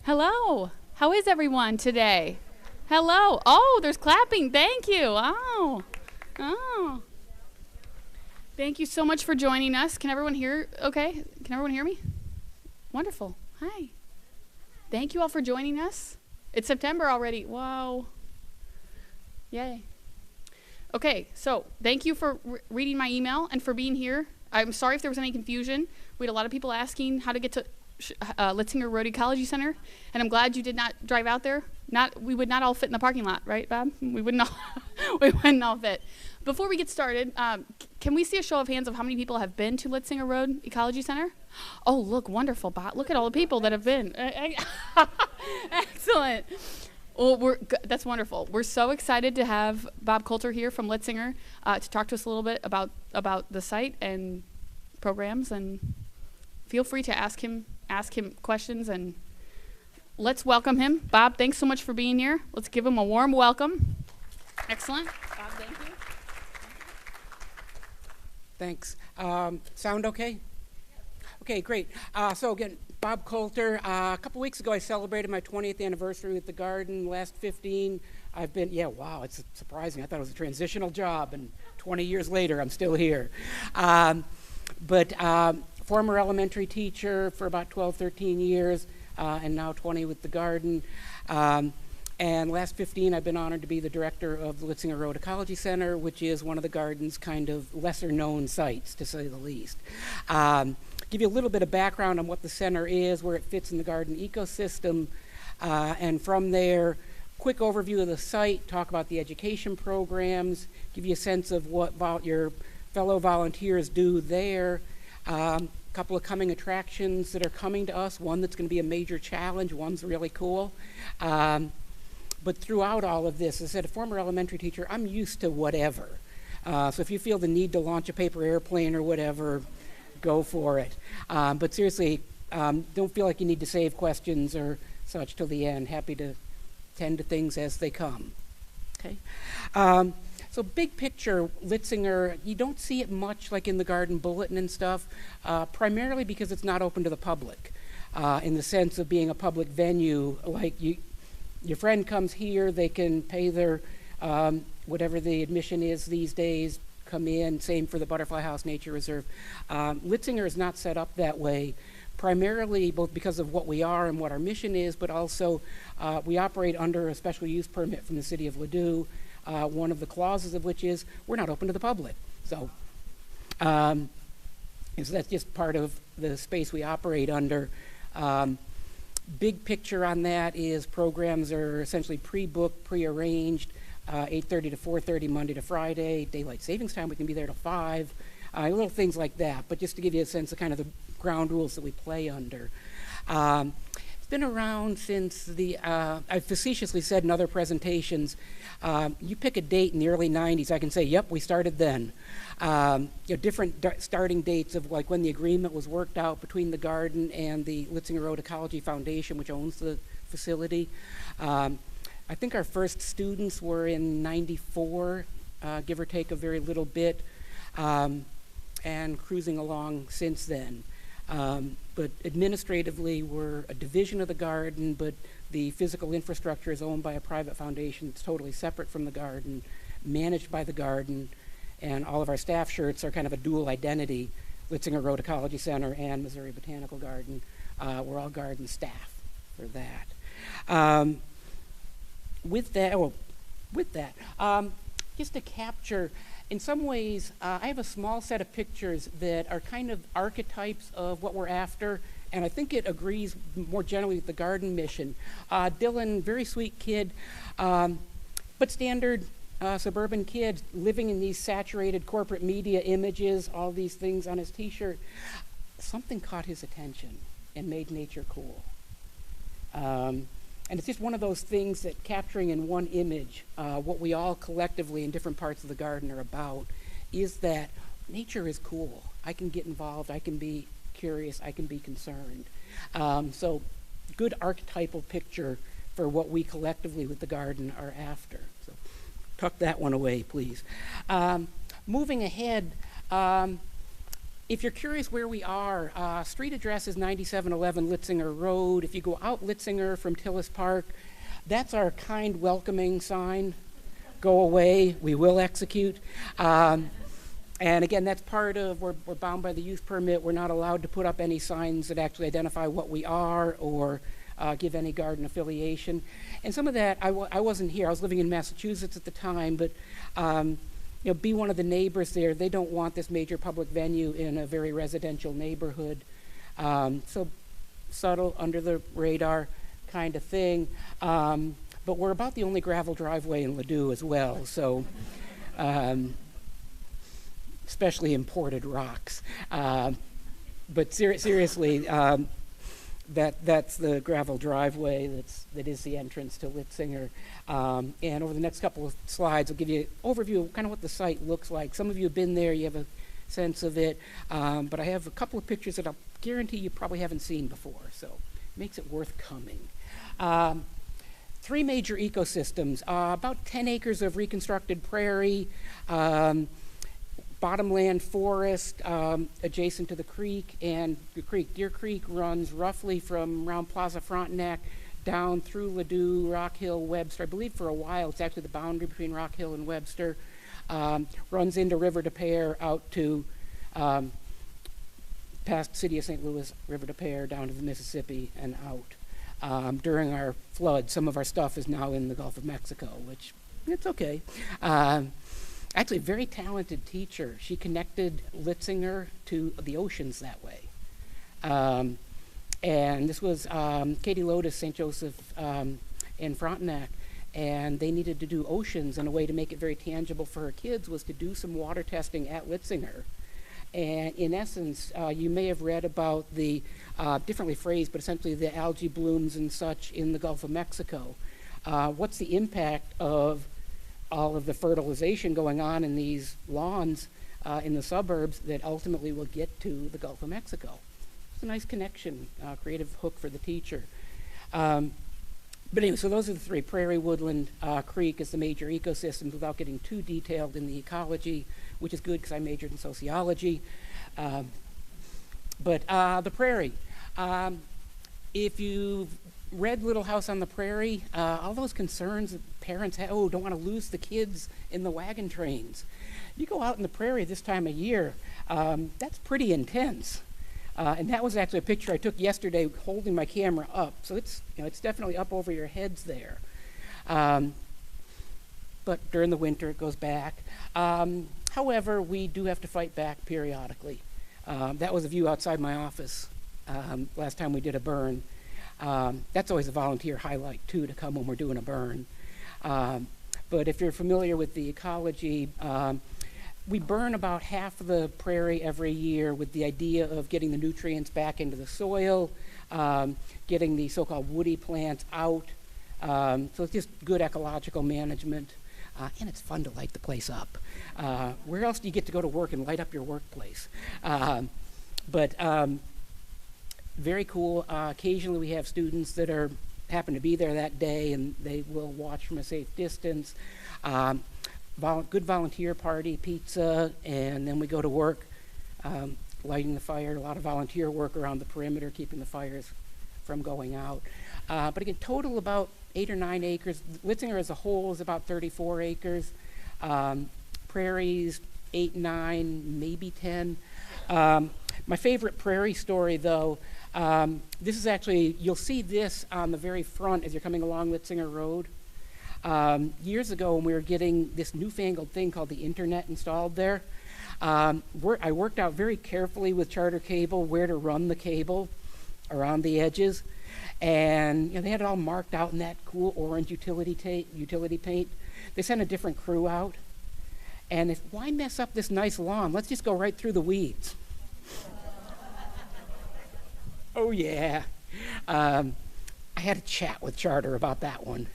Hello. How is everyone today? Hello. Oh, there's clapping. Thank you. Oh. Thank you so much for joining us. Can everyone hear? Okay. Can everyone hear me? Wonderful. Hi. Thank you all for joining us. It's September already. Whoa. Yay. Okay, so thank you for reading my email and for being here. I'm sorry if there was any confusion. We had a lot of people asking how to get to Litzsinger Road Ecology Center, and I'm glad you did not drive out there. We would not all fit in the parking lot, right, Bob? We wouldn't all fit. Before we get started, can we see a show of hands of how many people have been to Litzsinger Road Ecology Center? Oh, look, wonderful, Bob. Look at all the people that have been. Excellent. Well, that's wonderful. We're so excited to have Bob Coulter here from Litzsinger to talk to us a little bit about the site and programs, and feel free to ask him questions, and let's welcome him. Bob, thanks so much for being here. Let's give him a warm welcome. Excellent. Bob, thank you. Thanks. Sound okay? Okay, great. So again, Bob Coulter. A couple weeks ago, I celebrated my 20th anniversary with the garden. Last 15, I've been, wow, it's surprising. I thought it was a transitional job, and 20 years later, I'm still here. But former elementary teacher for about 12, 13 years, and now 20 with the garden. And last 15, I've been honored to be the director of the Litzsinger Road Ecology Center, which is one of the garden's kind of lesser-known sites, to say the least. Give you a little bit of background on what the center is, where it fits in the garden ecosystem, and from there, quick overview of the site, talk about the education programs, give you a sense of what your fellow volunteers do there, a couple of coming attractions that are coming to us, one that's going to be a major challenge, one's really cool. But throughout all of this, as I said, a former elementary teacher, I'm used to whatever. So if you feel the need to launch a paper airplane or whatever, go for it. But seriously, don't feel like you need to save questions or such till the end. Happy to tend to things as they come. Okay. So big picture, Litzsinger, you don't see it much like in the garden bulletin and stuff, primarily because it's not open to the public, in the sense of being a public venue. Like your friend comes here, they can pay their whatever the admission is these days, come in. Same for the Butterfly House Nature Reserve. Litzsinger is not set up that way, primarily both because of what we are and what our mission is, but also we operate under a special use permit from the city of Ladue, one of the clauses of which is we're not open to the public. So, so that's just part of the space we operate under. Big picture on that is programs are essentially pre-booked, pre-arranged, 8:30 to 4:30 Monday to Friday. Daylight savings time, we can be there till 5. Little things like that, but just to give you a sense of kind of the ground rules that we play under. It's been around since I've facetiously said in other presentations, you pick a date in the early 90s, I can say, yep, we started then. Different starting dates of like when the agreement was worked out between the garden and the Litzsinger Road Ecology Foundation, which owns the facility. I think our first students were in 94, give or take a very little bit, and cruising along since then. But administratively, we're a division of the garden, but the physical infrastructure is owned by a private foundation that's totally separate from the garden, managed by the garden, and all of our staff shirts are kind of a dual identity, Litzsinger Road Ecology Center and Missouri Botanical Garden. We're all garden staff for that. With that, just to capture, in some ways, I have a small set of pictures that are kind of archetypes of what we're after, and I think it agrees more generally with the garden mission. Dylan, very sweet kid, but standard suburban kid living in these saturated corporate media images, all these things on his t-shirt. Something caught his attention and made nature cool. And it's just one of those things that capturing in one image what we all collectively in different parts of the garden are about is that nature is cool. I can get involved, I can be curious, I can be concerned. So good archetypal picture for what we collectively with the garden are after. So tuck that one away, please. Moving ahead, If you're curious where we are, street address is 9711 Litzsinger Road. If you go out Litzsinger from Tillis Park, that's our kind welcoming sign. Go away, we will execute. And again, that's part of, we're bound by the use permit. We're not allowed to put up any signs that actually identify what we are or give any garden affiliation. And some of that, I wasn't here. I was living in Massachusetts at the time, but be one of the neighbors there. They don't want this major public venue in a very residential neighborhood. So subtle, under the radar kind of thing. But we're about the only gravel driveway in Ladue as well. So especially imported rocks. But seriously, that's the gravel driveway that is the entrance to Litzsinger. And over the next couple of slides, I'll give you an overview of kind of what the site looks like. Some of you have been there, you have a sense of it, but I have a couple of pictures that I'll guarantee you probably haven't seen before, so it makes it worth coming. 3 major ecosystems, about 10 acres of reconstructed prairie, bottomland forest adjacent to the creek, and the creek, Deer Creek, runs roughly from around Plaza Frontenac down through Ladue, Rock Hill, Webster. I believe for a while it's actually the boundary between Rock Hill and Webster. Runs into River de Pere out to past City of St. Louis, River de Pere, down to the Mississippi and out. During our flood, some of our stuff is now in the Gulf of Mexico, which it's okay. Actually, a very talented teacher. She connected Litzsinger to the oceans that way. And this was Katie Lotus, St. Joseph, and Frontenac. And they needed to do oceans, and a way to make it very tangible for her kids was to do some water testing at Litzsinger. And in essence, you may have read about the, differently phrased, but essentially the algae blooms and such in the Gulf of Mexico. What's the impact of all of the fertilization going on in these lawns in the suburbs that ultimately will get to the Gulf of Mexico? It's a nice connection, creative hook for the teacher. But anyway, so those are the 3. Prairie, woodland, creek is the major ecosystems, without getting too detailed in the ecology, which is good because I majored in sociology. But the prairie. If you've read Little House on the Prairie, all those concerns that parents have, don't want to lose the kids in the wagon trains. You go out in the prairie this time of year, that's pretty intense. And that was actually a picture I took yesterday holding my camera up. So it's definitely up over your heads there. But during the winter it goes back. However, we do have to fight back periodically. That was a view outside my office last time we did a burn. That's always a volunteer highlight too, to come when we're doing a burn. But if you're familiar with the ecology, we burn about half of the prairie every year with the idea of getting the nutrients back into the soil, getting the so-called woody plants out. So it's just good ecological management. And it's fun to light the place up. Where else do you get to go to work and light up your workplace? But very cool. Occasionally we have students that happen to be there that day, and they will watch from a safe distance. Good volunteer party, pizza, and then we go to work, lighting the fire. A lot of volunteer work around the perimeter, keeping the fires from going out. But again, total about 8 or 9 acres. Litzsinger as a whole is about 34 acres. Prairies, 8, 9, maybe 10. My favorite prairie story, though, this is actually, you'll see this on the very front as you're coming along Litzsinger Road. Years ago, when we were getting this newfangled thing called the internet installed there, I worked out very carefully with Charter Cable where to run the cable around the edges. And they had it all marked out in that cool orange utility paint. They sent a different crew out. And why mess up this nice lawn? Let's just go right through the weeds. Oh, yeah. I had a chat with Charter about that one.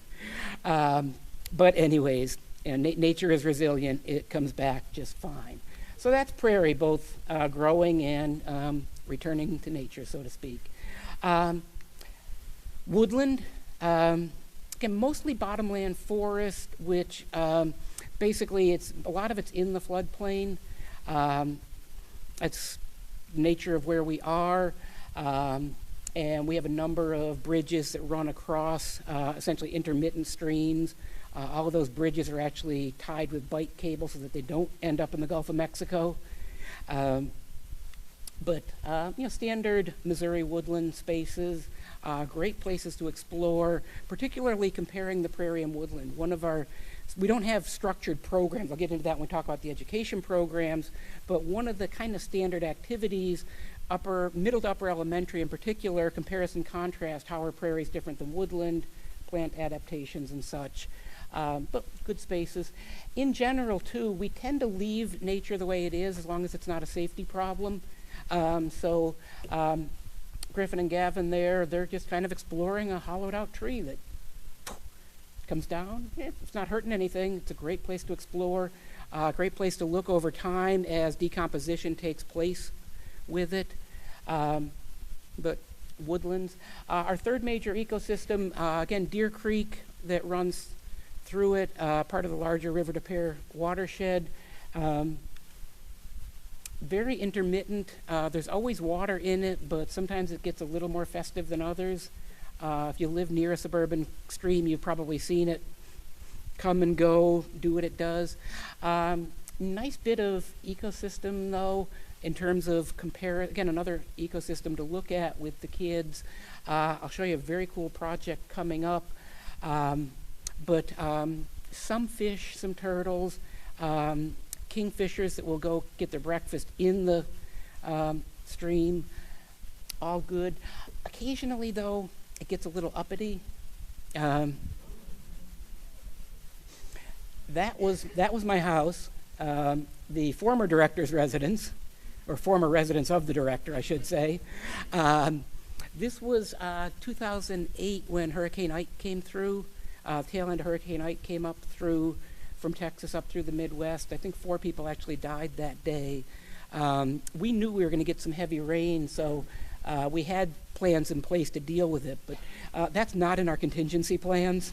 But anyways, nature is resilient. It comes back just fine. So that's prairie, both growing and returning to nature, so to speak. Woodland, again, mostly bottomland forest, which basically a lot of it's in the floodplain. It's nature of where we are. And we have a number of bridges that run across essentially intermittent streams. All of those bridges are actually tied with bike cables so that they don't end up in the Gulf of Mexico. But standard Missouri woodland spaces, great places to explore, particularly comparing the prairie and woodland. We don't have structured programs. I'll get into that when we talk about the education programs, but one of the kind of standard activities, middle to upper elementary in particular, comparison contrast, how are prairies different than woodland, plant adaptations and such. But good spaces. In general, too, we tend to leave nature the way it is as long as it's not a safety problem. Griffin and Gavin they're just kind of exploring a hollowed out tree that comes down. It's not hurting anything. It's a great place to explore, a great place to look over time as decomposition takes place with it. But woodlands. Our third major ecosystem, again, Deer Creek that runs through it, part of the larger River des Peres watershed. Very intermittent. There's always water in it, but sometimes it gets a little more festive than others. If you live near a suburban stream, you've probably seen it come and go, do what it does. Nice bit of ecosystem, though, in terms of again, another ecosystem to look at with the kids. I'll show you a very cool project coming up. But some fish, some turtles, kingfishers that will go get their breakfast in the stream, all good. Occasionally, though, it gets a little uppity. That was my house, the former director's residence, or former residence of the director, I should say. This was 2008 when Hurricane Ike came through. Tail end of Hurricane Ike came up through from Texas up through the Midwest. I think 4 people actually died that day. We knew we were going to get some heavy rain, so we had plans in place to deal with it, but that's not in our contingency plans.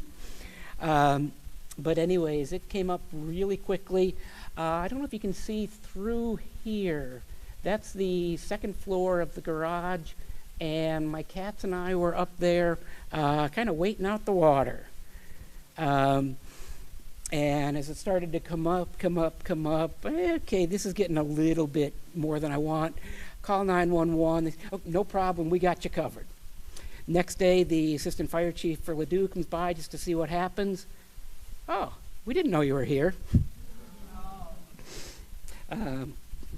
But anyways, it came up really quickly. I don't know if you can see through here. That's the second floor of the garage, and my cats and I were up there kind of waiting out the water. And as it started to come up, okay, this is getting a little bit more than I want. Call 911. Oh, no problem, we got you covered. Next day, the assistant fire chief for Ladue comes by just to see what happens. Oh, we didn't know you were here.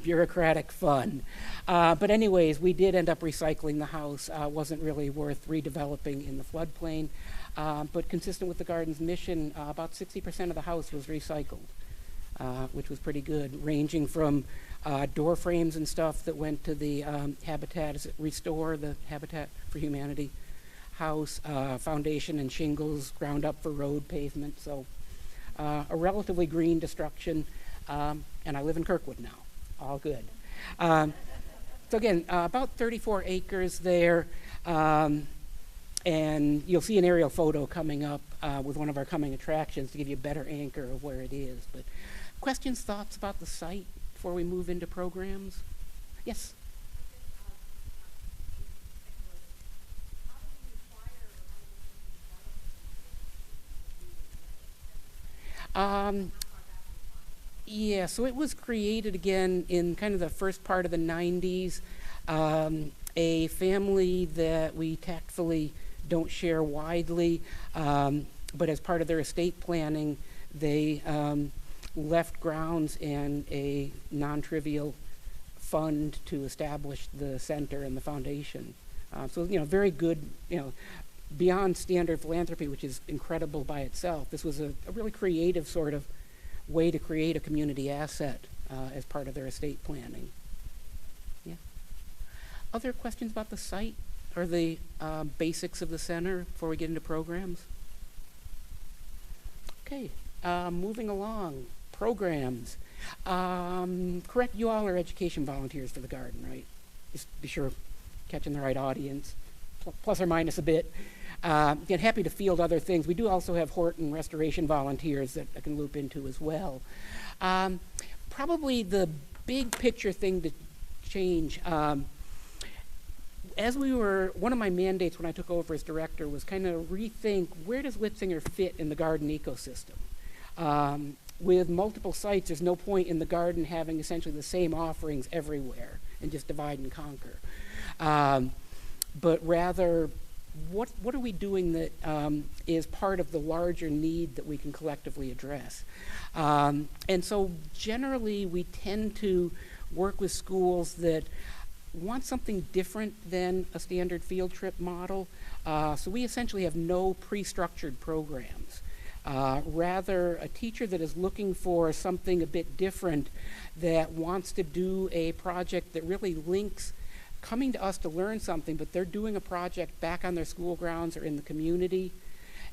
Bureaucratic fun. But anyways, we did end up recycling the house. Wasn't really worth redeveloping in the floodplain. But consistent with the garden's mission, about 60% of the house was recycled, which was pretty good, ranging from door frames and stuff that went to the Restore, the Habitat for Humanity house, foundation and shingles ground up for road pavement. So a relatively green destruction, and I live in Kirkwood now. All good. So again, about 34 acres there. And you'll see an aerial photo coming up with one of our coming attractions to give you a better anchor of where it is. But questions, thoughts about the site before we move into programs? Yes? Yeah, so it was created again in kind of the first part of the 90s. A family that we tactfully don't share widely, but as part of their estate planning, they left grounds and a non-trivial fund to establish the center and the foundation. So, very good, beyond standard philanthropy, which is incredible by itself. This was a really creative sort of way to create a community asset as part of their estate planning. Yeah. Other questions about the site or the basics of the center before we get into programs? Okay, moving along. Programs. Correct, you all are education volunteers for the garden, right? Just be sure catching the right audience, plus or minus a bit. Again, happy to field other things. We do also have Horton restoration volunteers that I can loop into as well. Probably the big picture thing to exchange. One of my mandates when I took over as director was kind of rethink, where does Litzsinger fit in the garden ecosystem? With multiple sites, there's no point in the garden having essentially the same offerings everywhere and just divide and conquer. But rather, what are we doing that is part of the larger need that we can collectively address? And so generally, we tend to work with schools that want something different than a standard field trip model. So we essentially have no pre-structured programs. Rather, a teacher that is looking for something a bit different, that wants to do a project that really links coming to us to learn something, but they're doing a project back on their school grounds or in the community.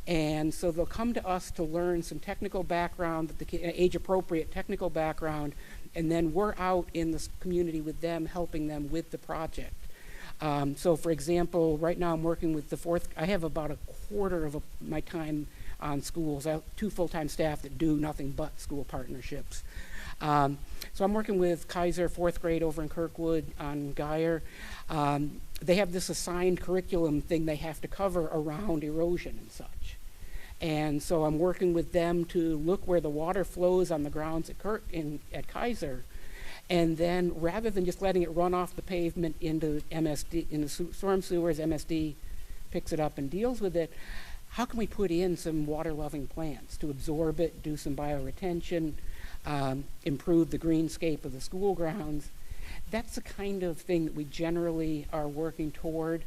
And so they'll come to us to learn some technical background, age-appropriate technical background, and then we're out in the community with them, helping them with the project. So for example, right now I'm working with I have about a quarter of my time on schools. I have 2 full-time staff that do nothing but school partnerships. So I'm working with Kaiser 4th grade over in Kirkwood on Geyer. They have this assigned curriculum thing they have to cover around erosion and such. And so I'm working with them to look where the water flows on the grounds at Kaiser. And then rather than just letting it run off the pavement into MSD, into storm sewers, MSD picks it up and deals with it, how can we put in some water-loving plants to absorb it, do some bioretention, improve the greenscape of the school grounds? That's the kind of thing that we generally are working toward.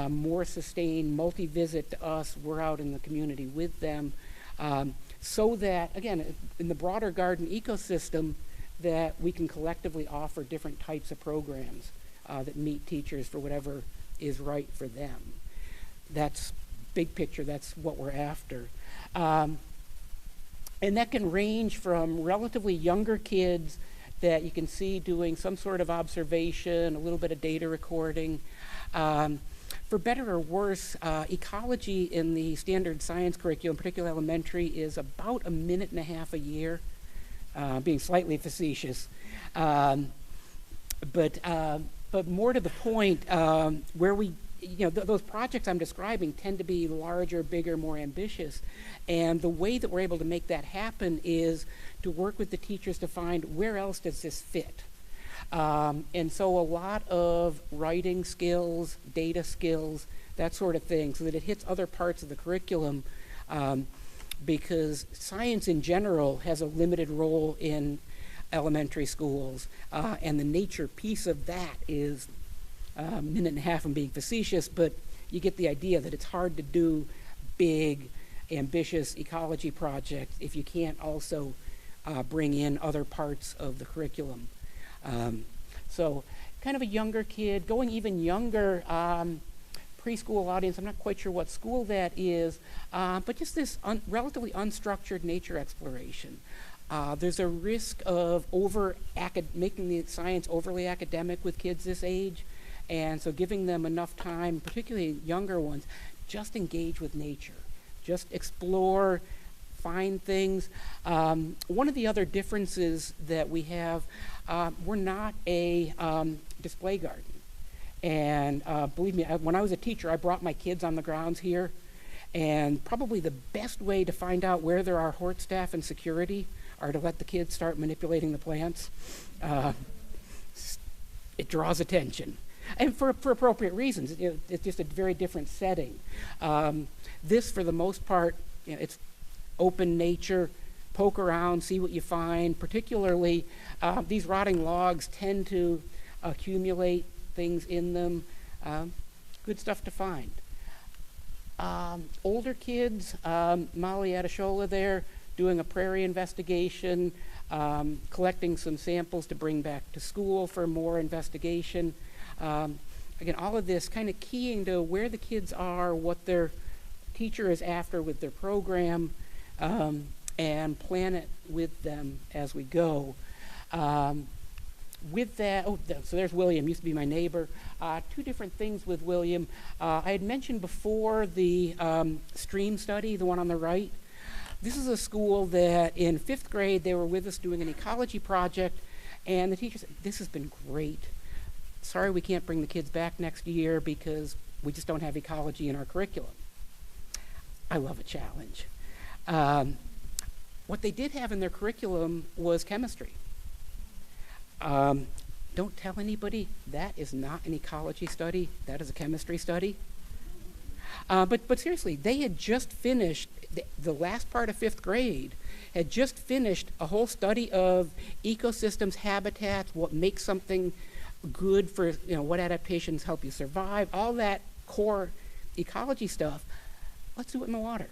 More sustained, multi-visit to us, we're out in the community with them, so that, again, in the broader garden ecosystem, that we can collectively offer different types of programs that meet teachers for whatever is right for them. That's big picture, that's what we're after. And that can range from relatively younger kids that you can see doing some sort of observation, a little bit of data recording. For better or worse, ecology in the standard science curriculum, particularly elementary, is about 1.5 minutes a year, being slightly facetious. But more to the point, where we, those projects I'm describing tend to be larger, bigger, more ambitious. And the way that we're able to make that happen is to work with the teachers to find where else does this fit. And so a lot of writing skills, data skills, that sort of thing, so that it hits other parts of the curriculum, because science in general has a limited role in elementary schools, and the nature piece of that is 1.5 minutes, I'm being facetious, but you get the idea that it's hard to do big, ambitious ecology projects if you can't also bring in other parts of the curriculum. So kind of a younger kid, going even younger, preschool audience. I'm not quite sure what school that is, but just this relatively unstructured nature exploration. There's a risk of making the science overly academic with kids this age, and so giving them enough time, particularly younger ones, just engage with nature, just explore, find things. One of the other differences that we have, we're not a display garden. And believe me, when I was a teacher, I brought my kids on the grounds here, and probably the best way to find out where there are Hort staff and security are to let the kids start manipulating the plants. It draws attention, and for appropriate reasons. It's just a very different setting. This, for the most part, it's open nature, poke around, see what you find. Particularly, these rotting logs tend to accumulate things in them. Good stuff to find. Older kids, Molly Adeshola there, doing a prairie investigation, collecting some samples to bring back to school for more investigation. Again, all of this kind of keying to where the kids are, what their teacher is after with their program, and plan it with them as we go. With that, so there's William, used to be my neighbor. 2 different things with William. I had mentioned before the stream study, the one on the right. This is a school that in 5th grade, they were with us doing an ecology project, and the teacher said, this has been great. sorry we can't bring the kids back next year because we just don't have ecology in our curriculum. I love a challenge. What they did have in their curriculum was chemistry. Don't tell anybody, that is not an ecology study, that is a chemistry study. But seriously, they had just finished, the last part of 5th grade, had just finished a whole study of ecosystems, habitats, what makes something good for, what adaptations help you survive, all that core ecology stuff. Let's do it in the water.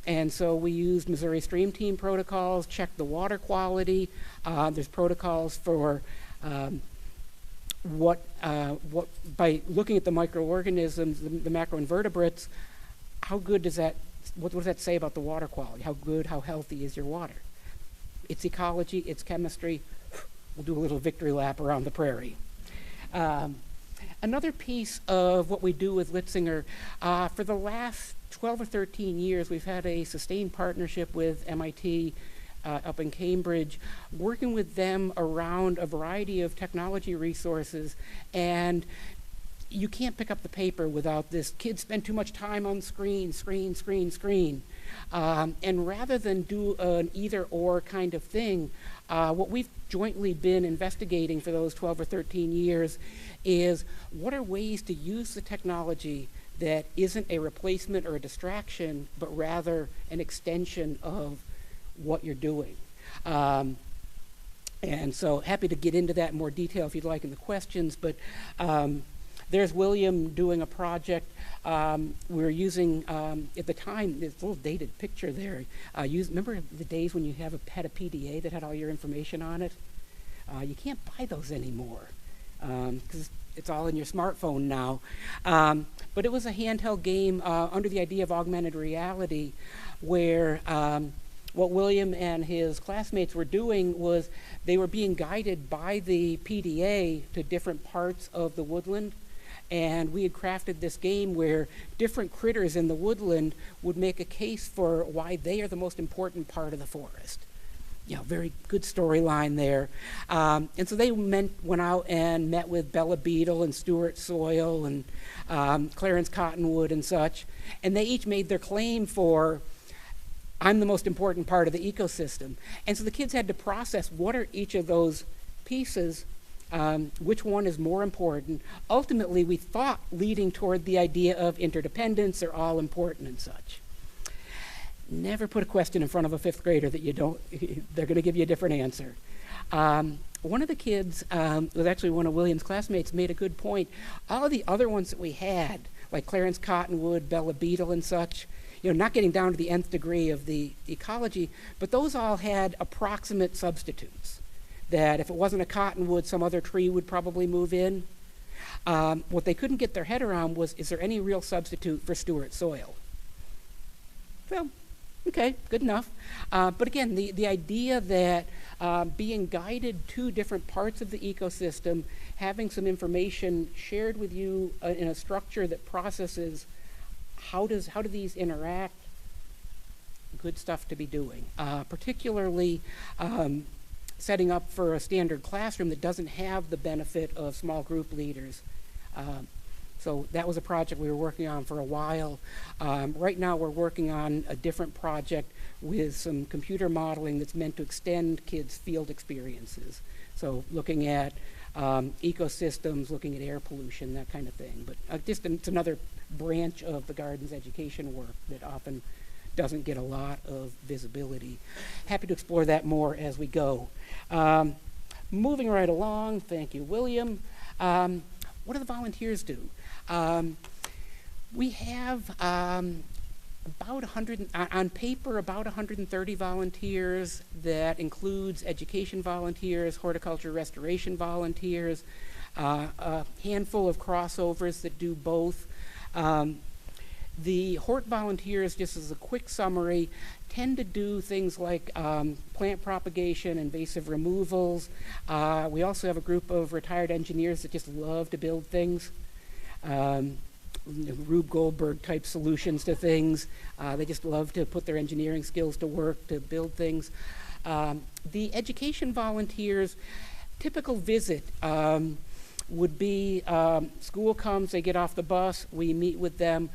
And so we used Missouri Stream Team protocols, checked the water quality. There's protocols for by looking at the microorganisms, the macroinvertebrates, what does that say about the water quality? How good, how healthy is your water? It's ecology, it's chemistry. We'll do a little victory lap around the prairie. Another piece of what we do with Litzsinger, for the last 12 or 13 years, we've had a sustained partnership with MIT up in Cambridge, working with them around a variety of technology resources. And you can't pick up the paper without this, kids spend too much time on screen. And rather than do an either or kind of thing, what we've jointly been investigating for those 12 or 13 years is what are ways to use the technology that isn't a replacement or a distraction, but rather an extension of what you're doing. And so happy to get into that in more detail if you'd like in the questions, but there's William doing a project. We were using, at the time, this little dated picture there. Remember the days when you had a PDA that had all your information on it? You can't buy those anymore because it's all in your smartphone now. But it was a handheld game under the idea of augmented reality where what William and his classmates were doing was they were being guided by the PDA to different parts of the woodland. And we had crafted this game where different critters in the woodland would make a case for why they are the most important part of the forest. Very good storyline there. And so they went out and met with Bella Beetle and Stuart Soil and Clarence Cottonwood and such. And they each made their claim for, I'm the most important part of the ecosystem. And so the kids had to process what are each of those pieces, which one is more important. Ultimately, we thought leading toward the idea of interdependence, they're all important and such. Never put a question in front of a 5th grader that they're going to give you a different answer. One of the kids, was actually one of William's classmates, made a good point. All of the other ones that we had, like Clarence Cottonwood, Bella Beetle and such, not getting down to the nth degree of the ecology, but those all had approximate substitutes. That if it wasn't a cottonwood, some other tree would probably move in. What they couldn't get their head around was, is there any real substitute for Stuart Soil? Well, okay, good enough. But again, the idea that being guided to different parts of the ecosystem, having some information shared with you in a structure that processes how do these interact, good stuff to be doing. Particularly setting up for a standard classroom that doesn't have the benefit of small group leaders. So that was a project we were working on for a while. Right now we're working on a different project with some computer modeling that's meant to extend kids' field experiences. So looking at ecosystems, looking at air pollution, that kind of thing. But it's another branch of the garden's education work that often doesn't get a lot of visibility. Happy to explore that more as we go. Moving right along, thank you, William. What do the volunteers do? We have about 100, on paper, about 130 volunteers. That includes education volunteers, horticulture restoration volunteers, a handful of crossovers that do both. The Hort volunteers, just as a quick summary, tend to do things like plant propagation, invasive removals. We also have a group of retired engineers that just love to build things. Rube Goldberg type solutions to things. They just love to put their engineering skills to work to build things. The education volunteers, typical visit. would be school comes, they get off the bus, we meet with them,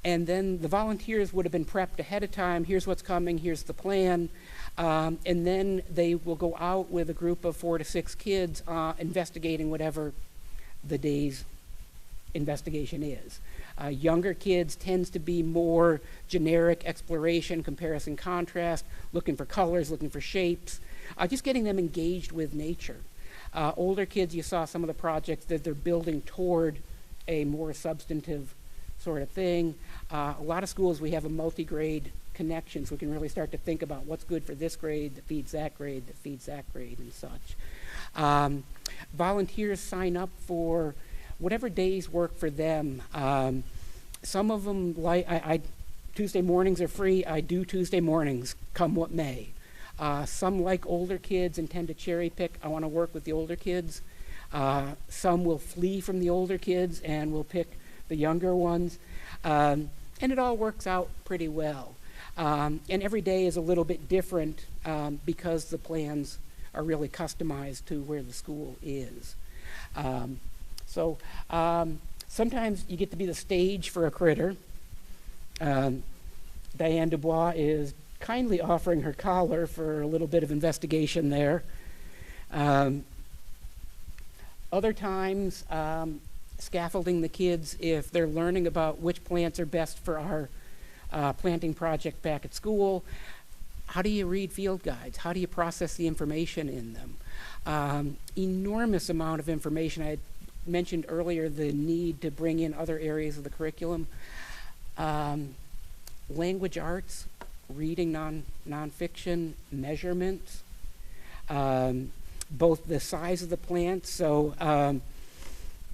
and then the volunteers would have been prepped ahead of time. Here's what's coming, here's the plan. And then they will go out with a group of 4 to 6 kids investigating whatever the day's investigation is. Younger kids tends to be more generic exploration, comparison, contrast, looking for colors, looking for shapes, just getting them engaged with nature. Older kids, you saw some of the projects that they're building toward a more substantive sort of thing. A lot of schools, we have a multi-grade connection, so we can really start to think about what's good for this grade that feeds that grade, that feeds that grade, and such. Volunteers sign up for whatever days work for them. Some of them, like Tuesday mornings are free. I do Tuesday mornings, come what may. Some like older kids and tend to cherry pick. I want to work with the older kids. Some will flee from the older kids and will pick the younger ones. And it all works out pretty well. And every day is a little bit different because the plans are really customized to where the school is. So sometimes you get to be the stage for a critter. Diane Dubois is kindly offering her collar for a little bit of investigation there. Other times, scaffolding the kids if they're learning about which plants are best for our planting project back at school. How do you read field guides? How do you process the information in them? Enormous amount of information. I had mentioned earlier the need to bring in other areas of the curriculum. Language arts, reading nonfiction, measurements, both the size of the plants. So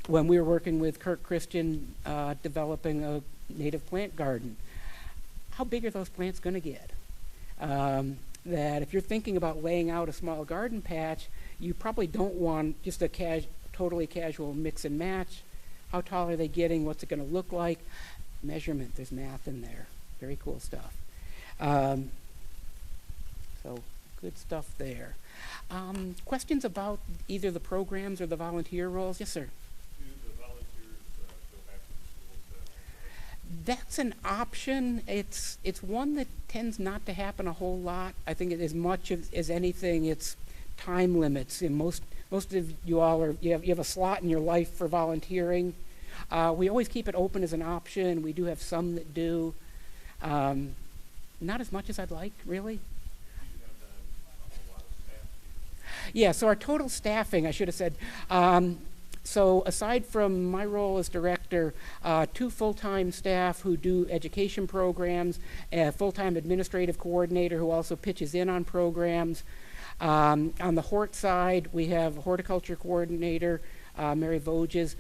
when we were working with Kirk Christian developing a native plant garden, how big are those plants going to get? That if you're thinking about laying out a small garden patch, you probably don't want just a totally casual mix and match. How tall are they getting? What's it going to look like? Measurement, there's math in there. Very cool stuff. So good stuff there. Questions about either the programs or the volunteer roles? Yes, sir. Do the volunteers go back to the schools? That's an option. It's one that tends not to happen a whole lot. I think as much as anything, it's time limits. And most of you all you have a slot in your life for volunteering. We always keep it open as an option. We do have some that do. Not as much as I'd like, really. Yeah, so our total staffing, I should have said, so aside from my role as director, 2 full-time staff who do education programs, a full-time administrative coordinator who also pitches in on programs. On the hort side, we have a horticulture coordinator, Mary Voges,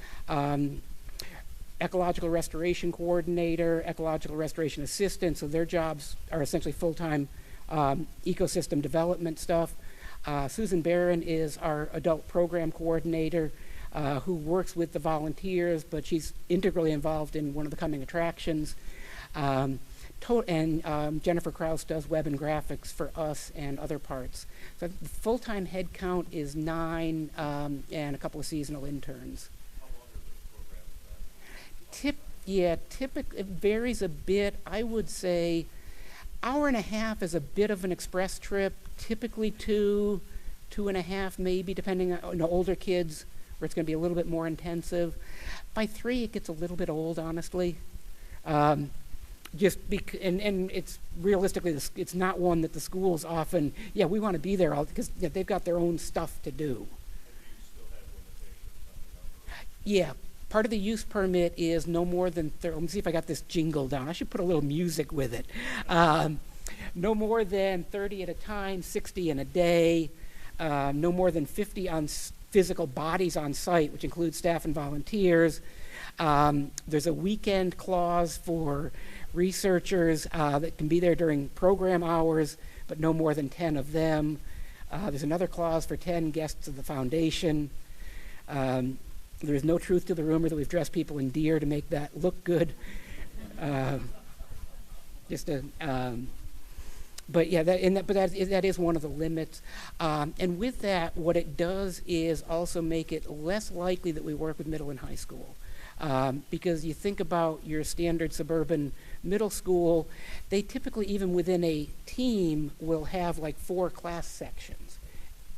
ecological restoration coordinator, ecological restoration assistant, so their jobs are essentially full-time ecosystem development stuff. Susan Barron is our adult program coordinator who works with the volunteers, but she's integrally involved in one of the coming attractions. And Jennifer Krause does web and graphics for us and other parts. So the full-time head count is 9 and a couple of seasonal interns. Typically it varies a bit. I would say hour and a half is a bit of an express trip. Typically 2.5 maybe, depending on older kids, where it's going to be a little bit more intensive. By 3, it gets a little bit old, honestly. And it's realistically, it's not one that the schools often. Yeah, we want to be there all because they've got their own stuff to do. Yeah. Part of the use permit is no more than, let me see if I got this jingle down. I should put a little music with it. No more than 30 at a time, 60 in a day, no more than 50 on physical bodies on site, which includes staff and volunteers. There's a weekend clause for researchers that can be there during program hours, but no more than 10 of them. There's another clause for 10 guests of the foundation. There is no truth to the rumor that we've dressed people in deer to make that look good. But yeah, that is one of the limits. And with that, what it does is also make it less likely that we work with middle and high school. Because you think about your standard suburban middle school, they typically, even within a team, will have like 4 class sections.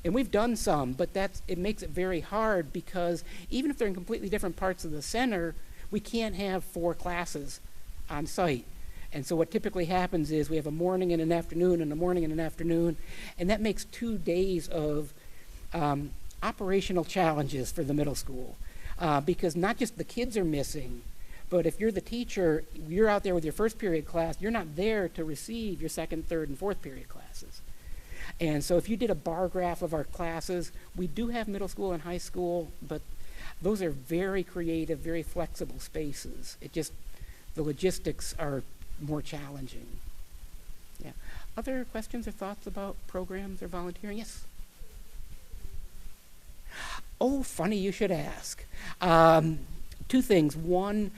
And we've done some, but it makes it very hard because even if they're in completely different parts of the center, we can't have 4 classes on site. And so what typically happens is we have a morning and an afternoon and a morning and an afternoon, and that makes 2 days of operational challenges for the middle school. Because not just the kids are missing, but if you're the teacher, you're out there with your first period class, you're not there to receive your second, third, and fourth period classes. And so if you did a bar graph of our classes, we do have middle school and high school, but those are very creative, very flexible spaces. The logistics are more challenging. Yeah. Other questions or thoughts about programs or volunteering? Yes? Oh, funny you should ask. 2 things. One,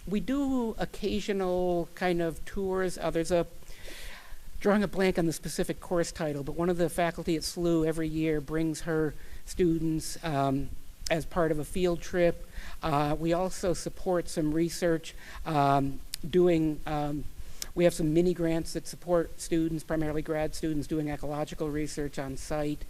we do occasional kind of tours. Drawing a blank on the specific course title, but one of the faculty at SLU every year brings her students as part of a field trip. We also support some research we have some mini grants that support students, primarily grad students, doing ecological research on site.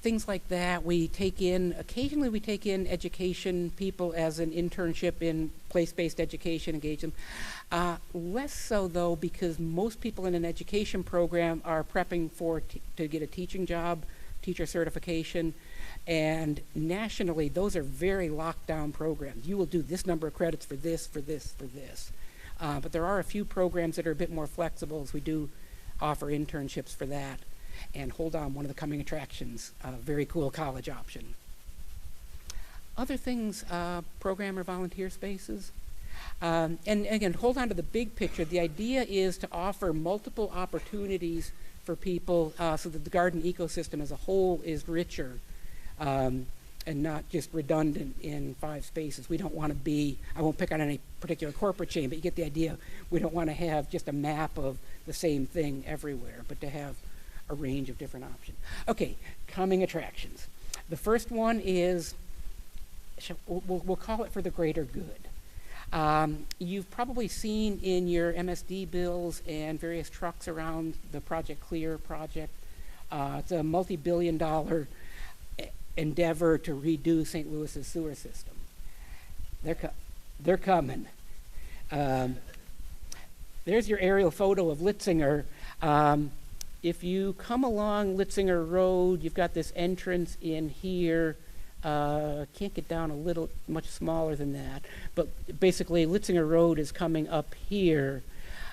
Things like that. Occasionally we take in education people as an internship in place-based education, engage them. Less so though, because most people in an education program are prepping to get a teaching job, teacher certification, and nationally those are very locked down programs. You will do this number of credits for this, for this, for this. But there are a few programs that are a bit more flexible, as we do offer internships for that. And hold on, one of the coming attractions, a very cool college option. Other things, program or volunteer spaces. And again, hold on to the big picture. The idea is to offer multiple opportunities for people so that the garden ecosystem as a whole is richer and not just redundant in 5 spaces. We don't want to be, I won't pick on any particular corporate chain, but you get the idea. We don't want to have just a map of the same thing everywhere, but to have a range of different options. Okay, coming attractions. The first one is, we'll call it for the greater good. You've probably seen in your MSD bills and various trucks around the Project Clear project. It's a multi-billion-dollar endeavor to redo St. Louis's sewer system. They're coming. There's your aerial photo of Litzsinger. If you come along Litzsinger Road, you've got this entrance in here. Can't get down much smaller than that. But basically, Litzsinger Road is coming up here.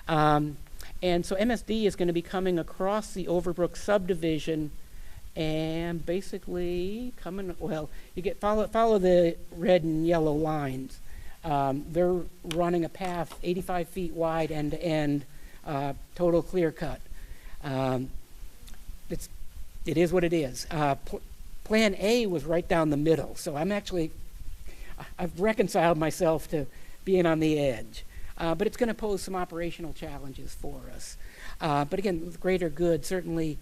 And so MSD is going to be coming across the Overbrook subdivision and basically follow the red and yellow lines. They're running a path 85 feet wide end to end, total clear cut. It is what it is. Plan A was right down the middle, so I've reconciled myself to being on the edge. But it's going to pose some operational challenges for us. But again, with greater good, certainly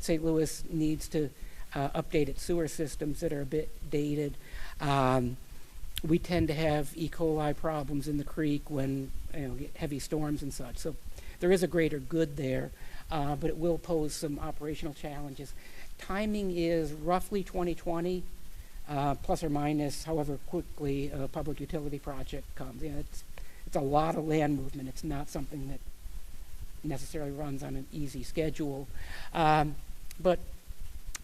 St. Louis needs to update its sewer systems that are a bit dated. We tend to have E. coli problems in the creek when get heavy storms and such. So there is a greater good there, but it will pose some operational challenges. Timing is roughly 2020, plus or minus, however quickly a public utility project comes. It's a lot of land movement. It's not something that necessarily runs on an easy schedule, but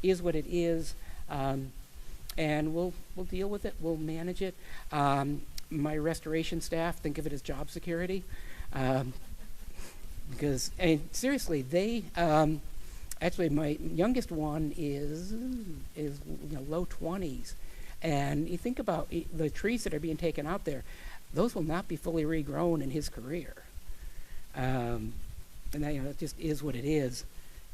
is what it is, and we'll deal with it. We'll manage it. My restoration staff think of it as job security. Because seriously, they actually my youngest one is low 20s, and you think about the trees that are being taken out there; those will not be fully regrown in his career. And that, it just is what it is,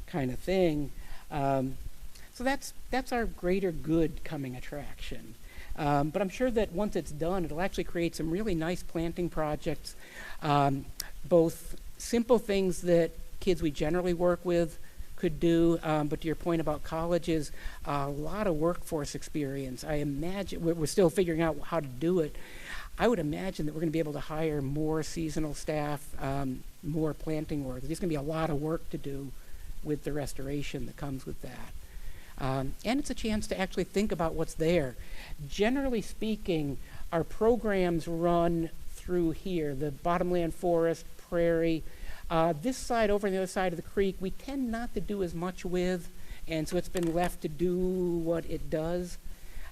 kind of thing. So that's our greater good coming attraction. But I'm sure that once it's done, it'll actually create some really nice planting projects, both simple things that kids we generally work with could do, but to your point about colleges, a lot of workforce experience. I imagine, we're still figuring out how to do it. I would imagine that we're going to be able to hire more seasonal staff, more planting work. There's going to be a lot of work to do with the restoration that comes with that. And it's a chance to actually think about what's there. Generally speaking, our programs run through here, the bottomland forest, prairie. This side over on the other side of the creek, we tend not to do as much with, and so it's been left to do what it does.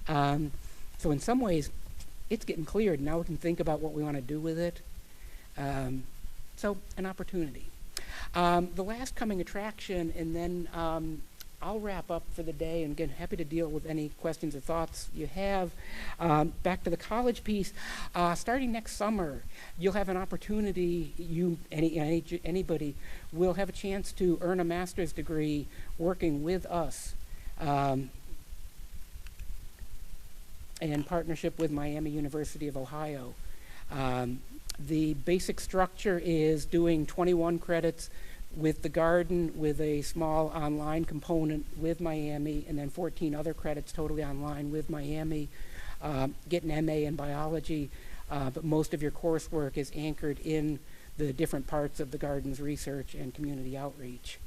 So in some ways, it's getting cleared. Now we can think about what we want to do with it. So an opportunity. The last coming attraction, and then I'll wrap up for the day, and again, happy to deal with any questions or thoughts you have. Back to the college piece, starting next summer, you'll have an opportunity, anybody will have a chance to earn a master's degree working with us in partnership with Miami University of Ohio. The basic structure is doing 21 credits with the garden, with a small online component with Miami, and then 14 other credits totally online with Miami. Get an MA in biology, but most of your coursework is anchored in the different parts of the garden's research and community outreach.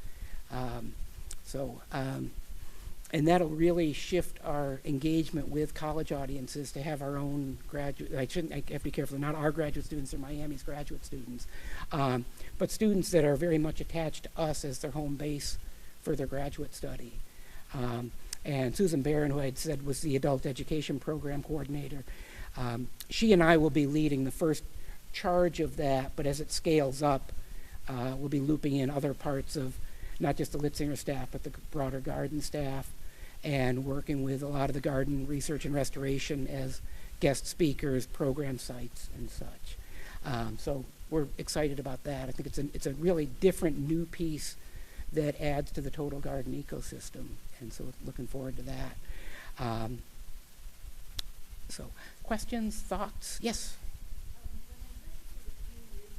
And that'll really shift our engagement with college audiences to have our own graduate, I have to be careful, they're not our graduate students, they're Miami's graduate students, but students that are very much attached to us as their home base for their graduate study. And Susan Barron, who I had said was the adult education program coordinator, she and I will be leading the first charge of that, but as it scales up, we'll be looping in other parts of not just the Litzsinger staff, but the broader garden staff, and working with a lot of the garden research and restoration as guest speakers, program sites, and such. So we're excited about that. I think it's a really different new piece that adds to the total garden ecosystem, and so looking forward to that. So questions, thoughts? Yes?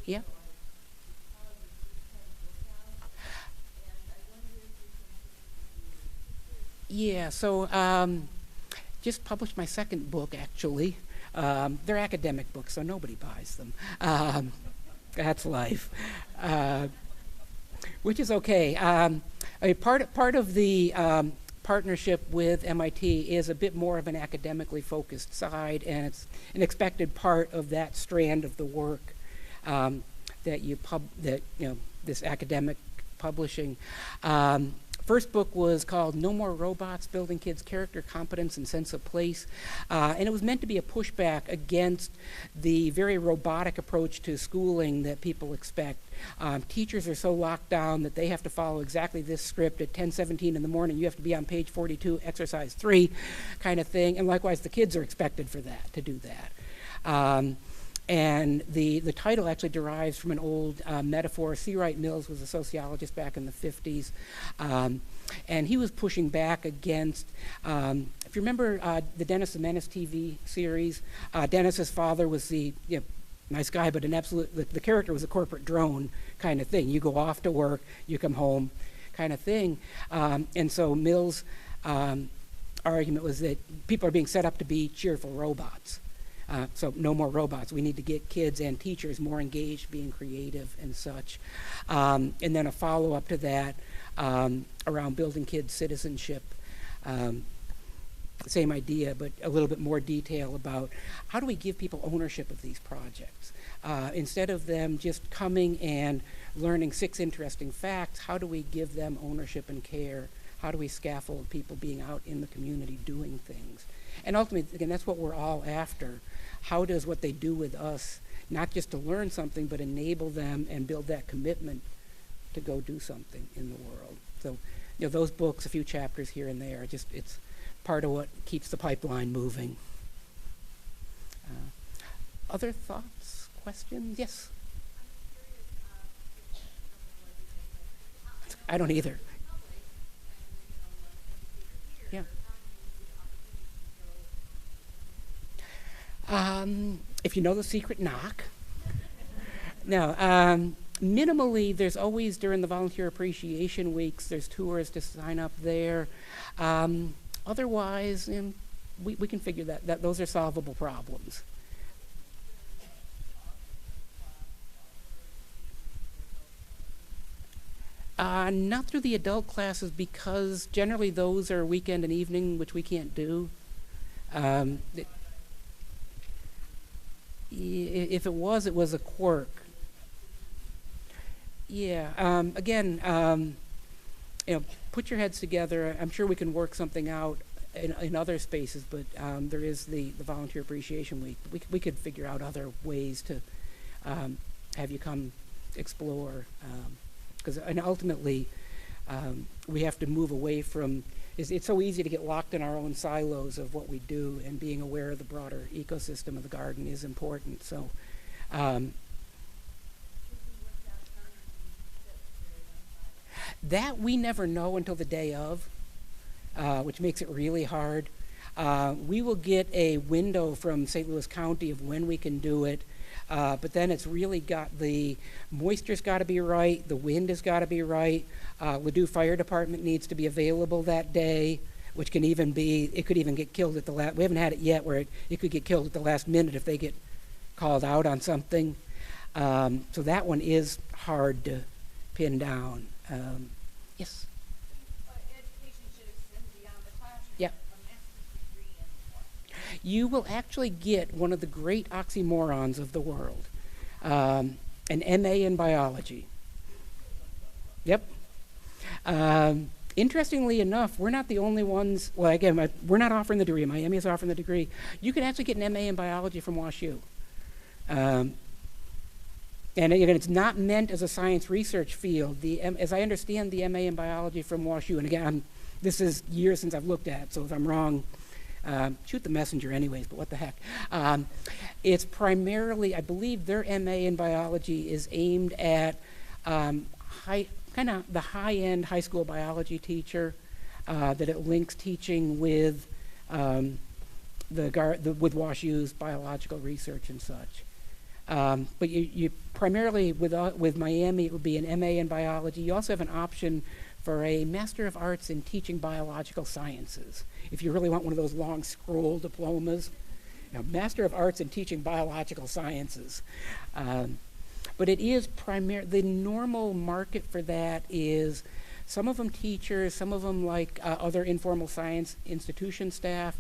Yeah? Yeah, so just published my second book, actually. They're academic books, so nobody buys them. That's life, which is okay. Part of the partnership with MIT is a bit more of an academically focused side, and it's an expected part of that strand of the work this academic publishing. First book was called No More Robots, Building Kids' Character, Competence, and Sense of Place. And it was meant to be a pushback against the very robotic approach to schooling that people expect. Teachers are so locked down that they have to follow exactly this script at 10:17 in the morning. You have to be on page 42, exercise 3 kind of thing. And likewise, the kids are expected to do that. And the title actually derives from an old metaphor. C. Wright Mills was a sociologist back in the 50s. And he was pushing back against, if you remember the Dennis the Menace TV series, Dennis's father was the nice guy, but the character was a corporate drone kind of thing. You go off to work, you come home kind of thing. And so Mills' argument was that people are being set up to be cheerful robots. So no more robots. We need to get kids and teachers more engaged, being creative and such. And then a follow-up to that around building kids' citizenship. Same idea, but a little bit more detail about how do we give people ownership of these projects? Instead of them just coming and learning 6 interesting facts, how do we give them ownership and care? How do we scaffold people being out in the community doing things? And ultimately, again, that's what we're all after. How does what they do with us, not just to learn something, but enable them and build that commitment to go do something in the world? So, those books, a few chapters here and there, it's part of what keeps the pipeline moving. Other thoughts, questions? Yes? I don't either. Yeah. If you know the secret, knock. No, minimally, there's always during the volunteer appreciation weeks, there's tours to sign up there. Otherwise, we can figure that those are solvable problems. Not through the adult classes because generally those are weekend and evening, which we can't do. If it was a quirk. Yeah. Again, put your heads together. I'm sure we can work something out in other spaces, but there is the Volunteer Appreciation Week. We could figure out other ways to have you come explore. And ultimately, we have to move away from. It's so easy to get locked in our own silos of what we do, and being aware of the broader ecosystem of the garden is important. So. That we never know until the day of, which makes it really hard. We will get a window from St. Louis County of when we can do it, but then it's really got the moisture's got to be right, the wind has got to be right. Ladue Fire Department needs to be available that day, which can even be, it could even get killed at the last, we haven't had it yet where it could get killed at the last minute if they get called out on something. So that one is hard to pin down. Yes? Education should extend beyond the classroom. Yep. A master's degree in what? You will actually get one of the great oxymorons of the world, an MA in biology. Yep. Interestingly enough, we're not the only ones, well, again, we're not offering the degree. Miami is offering the degree. You can actually get an MA in biology from WashU. And again, it's not meant as a science research field. As I understand the MA in biology from WashU, and again, this is years since I've looked at it, so if I'm wrong, shoot the messenger anyways, but what the heck. It's primarily, I believe their MA in biology is aimed at kind of the high-end high school biology teacher, that it links teaching with with WashU's biological research and such. But you primarily, with Miami, it would be an MA in biology. You also have an option for a Master of Arts in Teaching Biological Sciences, if you really want one of those long scroll diplomas. Master of Arts in Teaching Biological Sciences. But it is the normal market for that is some of them teachers, some of them like other informal science institution staff,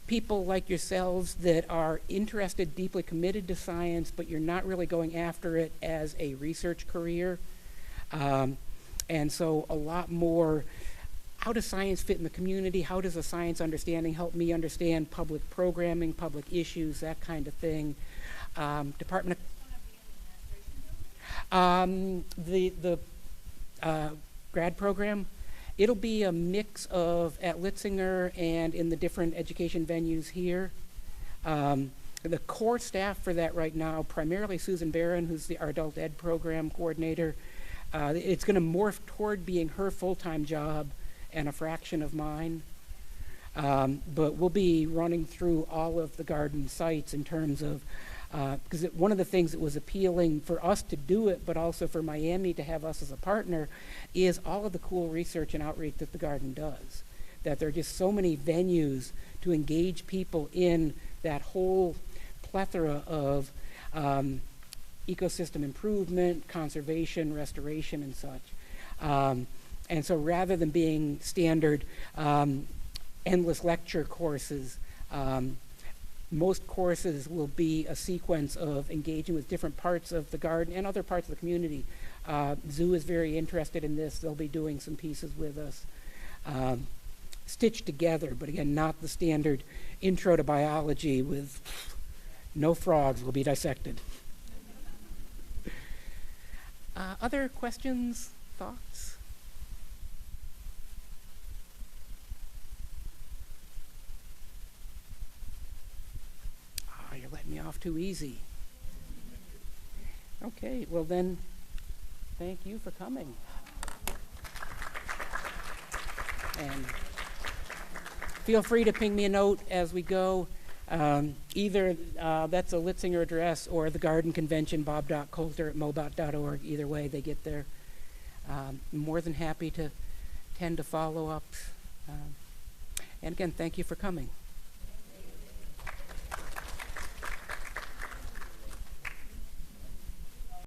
people like yourselves that are interested, deeply committed to science, but you're not really going after it as a research career. And so a lot more, how does science fit in the community? How does a science understanding help me understand public programming, public issues, that kind of thing? Department of the grad program, it'll be a mix of at Litzsinger and in the different education venues here. The core staff for that right now, primarily Susan Barron, who's our adult ed program coordinator. It's going to morph toward being her full-time job and a fraction of mine. But we'll be running through all of the garden sites in terms of, because one of the things that was appealing for us to do it, but also for Miami to have us as a partner, is all of the cool research and outreach that the garden does. That there are just so many venues to engage people in that whole plethora of ecosystem improvement, conservation, restoration, and such. And so rather than being standard endless lecture courses, most courses will be a sequence of engaging with different parts of the garden and other parts of the community. Zoo is very interested in this. They'll be doing some pieces with us. Stitched together, but again, not the standard intro to biology with no frogs will be dissected. Other questions, thoughts? You're letting me off too easy. Okay, well then, thank you for coming. And feel free to ping me a note as we go. Either that's a Litzsinger address or the garden convention, bob.coulter@mobot.org. Either way, they get there. More than happy to tend to follow up. And again, thank you for coming.